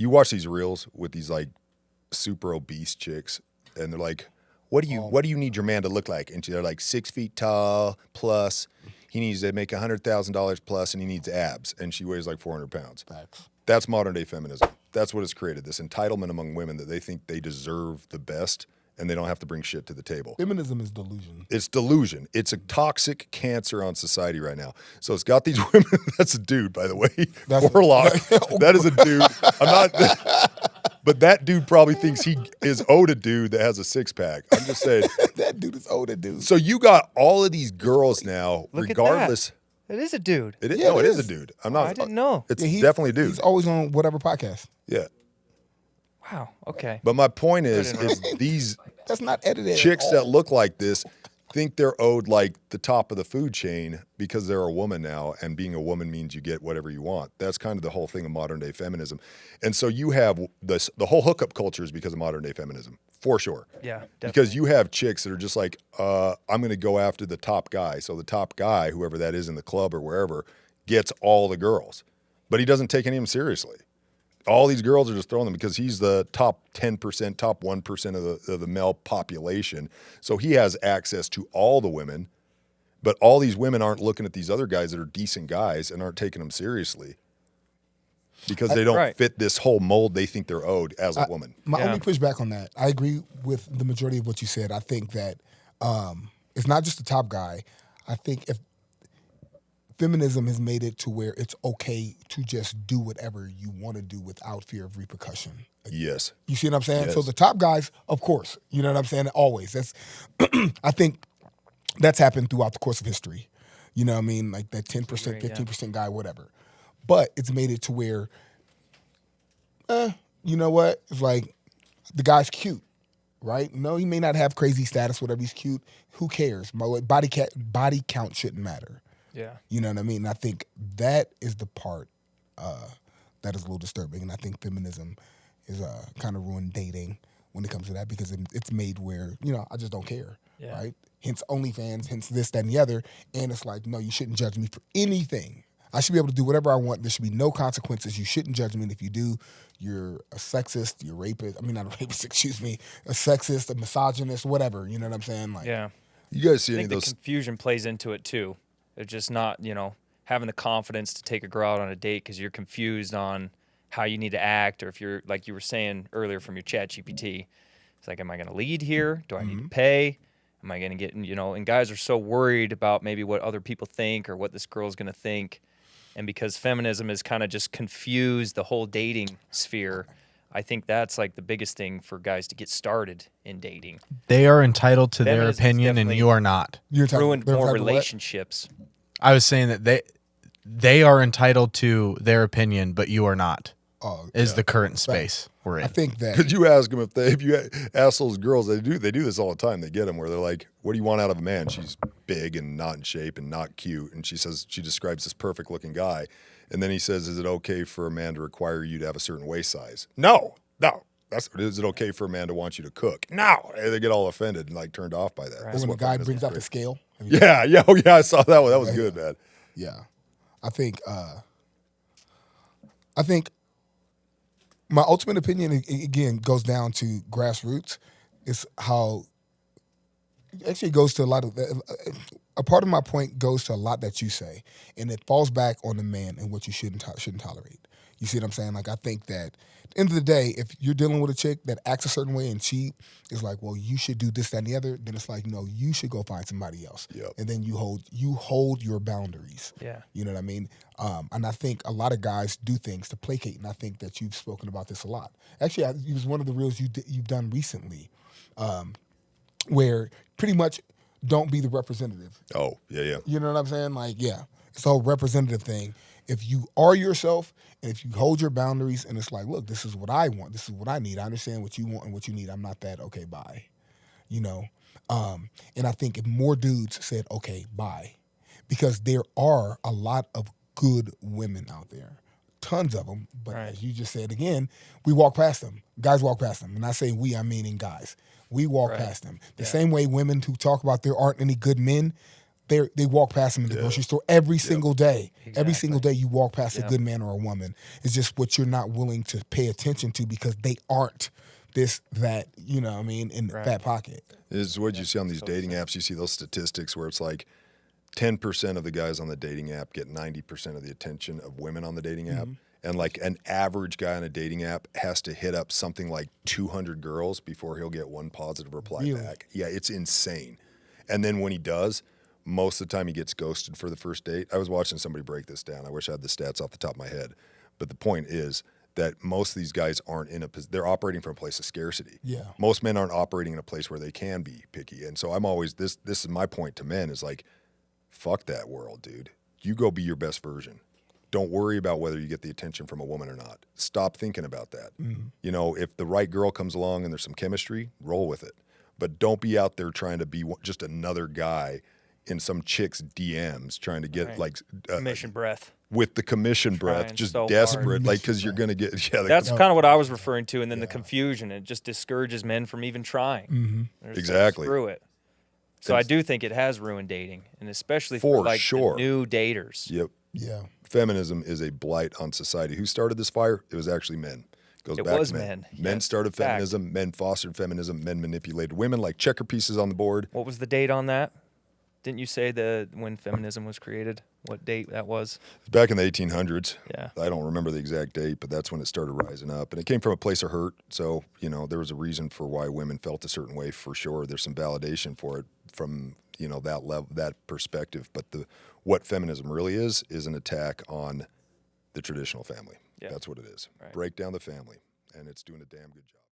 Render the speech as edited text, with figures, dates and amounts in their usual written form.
you watch these reels with these like super obese chicks, and they're like, what do you need your man to look like? And they're like 6 feet tall plus. He needs to make $100,000 plus, and he needs abs, and she weighs like 400 pounds. That's modern day feminism. That's what it's created, this entitlement among women that they think they deserve the best, and they don't have to bring shit to the table. Feminism is delusion. It's delusion. It's a toxic cancer on society right now. So it's got these women. That's a dude, by the way. Warlock. That is a dude. I'm not. But that dude probably thinks he is owed a dude that has a six-pack. I'm just saying. That dude is owed a dude. So you got all of these girls now, Look regardless. At that. It is a dude. It is. Yeah, No, it it is is. a dude. I'm not. I didn't know. It's definitely a dude. He's always on whatever podcast. Yeah. Wow. Okay. But my point is these That's not edited. chicks at all. that look like this think they're owed like the top of the food chain because they're a woman now, and being a woman means you get whatever you want. That's kind of the whole thing of modern day feminism. And so you have the whole hookup culture is because of modern day feminism, for sure. Yeah. Definitely. Because you have chicks that are just like, I'm going to go after the top guy. So the top guy, whoever that is in the club or wherever, gets all the girls. But he doesn't take any of them seriously. All these girls are just throwing them because he's the top 10%, top 1% of the male population. So he has access to all the women, but all these women aren't looking at these other guys that are decent guys and aren't taking them seriously because they don't fit this whole mold they think they're owed as a woman. My only pushback on that, I agree with the majority of what you said. I think that it's not just the top guy. I think if feminism has made it to where it's okay to just do whatever you want to do without fear of repercussion. Yes. You see what I'm saying? Yes. So the top guys, of course, you know what I'm saying? Always. That's I think that's happened throughout the course of history. You know what I mean? Like that 10%, 15% guy, whatever. But it's made it to where, you know what? It's like the guy's cute, right? No, he may not have crazy status, whatever. He's cute. Who cares? Body count shouldn't matter. Yeah. You know what I mean? And I think that is the part that is a little disturbing. And I think feminism is kind of ruined dating when it comes to that because it's made where, you know, I just don't care, right? Hence OnlyFans, hence this, that, and the other. And it's like, no, you shouldn't judge me for anything. I should be able to do whatever I want. There should be no consequences. You shouldn't judge me. And if you do, you're a sexist, you're a rapist. I mean, not a rapist, excuse me. A sexist, a misogynist, whatever. You know what I'm saying? Like, Yeah. You guys see I any think of the those? confusion plays into it too. It's just not, having the confidence to take a girl out on a date because you're confused on how you need to act, or if you're, like you were saying earlier from your chat GPT, it's like, am I going to lead here? Do I need to pay? Am I going to get, and guys are so worried about maybe what other people think or what this girl's going to think. And because feminism has kind of just confused the whole dating sphere, I think that's like the biggest thing for guys to get started in dating. They are entitled to their Feminism's opinion, and definitely you are not. ruined they're more entitled to what? relationships. I was saying that they are entitled to their opinion, but you are not. Is the current space we're in. I think that. Because you ask them if you ask those girls, they do this all the time. They get them where they're like, "What do you want out of a man?" She's big and not in shape and not cute, and she describes this perfect looking guy, and then he says, "Is it okay for a man to require you to have a certain waist size?" No. Is it okay for a man to want you to cook? No. And they get all offended and like turned off by that. Right. That's when the what guy feminism brings is out the great. scale. Yeah, I saw that one. That was good, man. Yeah. I think my ultimate opinion, again, goes down to grassroots. Is how, actually goes to a lot of, a part of my point goes to a lot that you say, and it falls back on the man and what you shouldn't tolerate. You see what I'm saying? Like, I think that at the end of the day, if you're dealing with a chick that acts a certain way and she is like, well, you should do this, that, and the other, then it's like, no, you should go find somebody else. Yep. And then you hold your boundaries. Yeah. You know what I mean? And I think a lot of guys do things to placate, and I think that you've spoken about this a lot. Actually, it was one of the reels you've done recently, where pretty much don't be the representative. Oh, yeah. You know what I'm saying? Like, yeah, it's a whole representative thing. If you are yourself and if you hold your boundaries and it's like, look, this is what I want, this is what I need. I understand what you want and what you need. I'm not that, okay, bye. You know? And I think if more dudes said, okay, bye, because there are a lot of good women out there. Tons of them. But as you just said again, we walk past them. Guys walk past them. And I say we, I mean in guys. We walk past them. The same way women who talk about there aren't any good men, they walk past them in the grocery store every single day. Every Exactly. single day you walk past a good man or a woman. It's just what you're not willing to pay attention to because they aren't this, that, you know what I mean, in the back pocket. Is what you see on these dating apps. You see those statistics where it's like 10% of the guys on the dating app get 90% of the attention of women on the dating app. And like an average guy on a dating app has to hit up something like 200 girls before he'll get one positive reply back. Yeah, it's insane. And then when he does, most of the time he gets ghosted for the first date. I was watching somebody break this down. I wish I had the stats off the top of my head. But the point is that most of these guys aren't they're operating from a place of scarcity. Yeah. Most men aren't operating in a place where they can be picky. And so I'm always, this is my point to men is like, fuck that world, dude. You go be your best version. Don't worry about whether you get the attention from a woman or not. Stop thinking about that. You know, if the right girl comes along and there's some chemistry, roll with it. But don't be out there trying to be just another guy in some chick's DMs trying to get like Commission breath. with the commission breath, Trying just so desperate, hard. like because you're gonna get That's kind of what I was referring to, and then the confusion. It just discourages men from even trying. They're just like, Exactly. screw it. So I do think it has ruined dating, and especially For for like sure. the new daters. Yep. Yeah. Feminism is a blight on society. Who started this fire? It was actually men. Goes It back was to men. Men Yes, started fact. feminism. Men fostered feminism. Men manipulated women like checker pieces on the board. What was the date on that? Didn't you say when feminism was created? What date that was? Back in the 1800s. Yeah. I don't remember the exact date, but that's when it started rising up. And it came from a place of hurt. So, you know, there was a reason for why women felt a certain way for sure. There's some validation for it from, you know, that level, that perspective. But what feminism really is an attack on the traditional family. Yeah. That's what it is. Right. Break down the family. And it's doing a damn good job.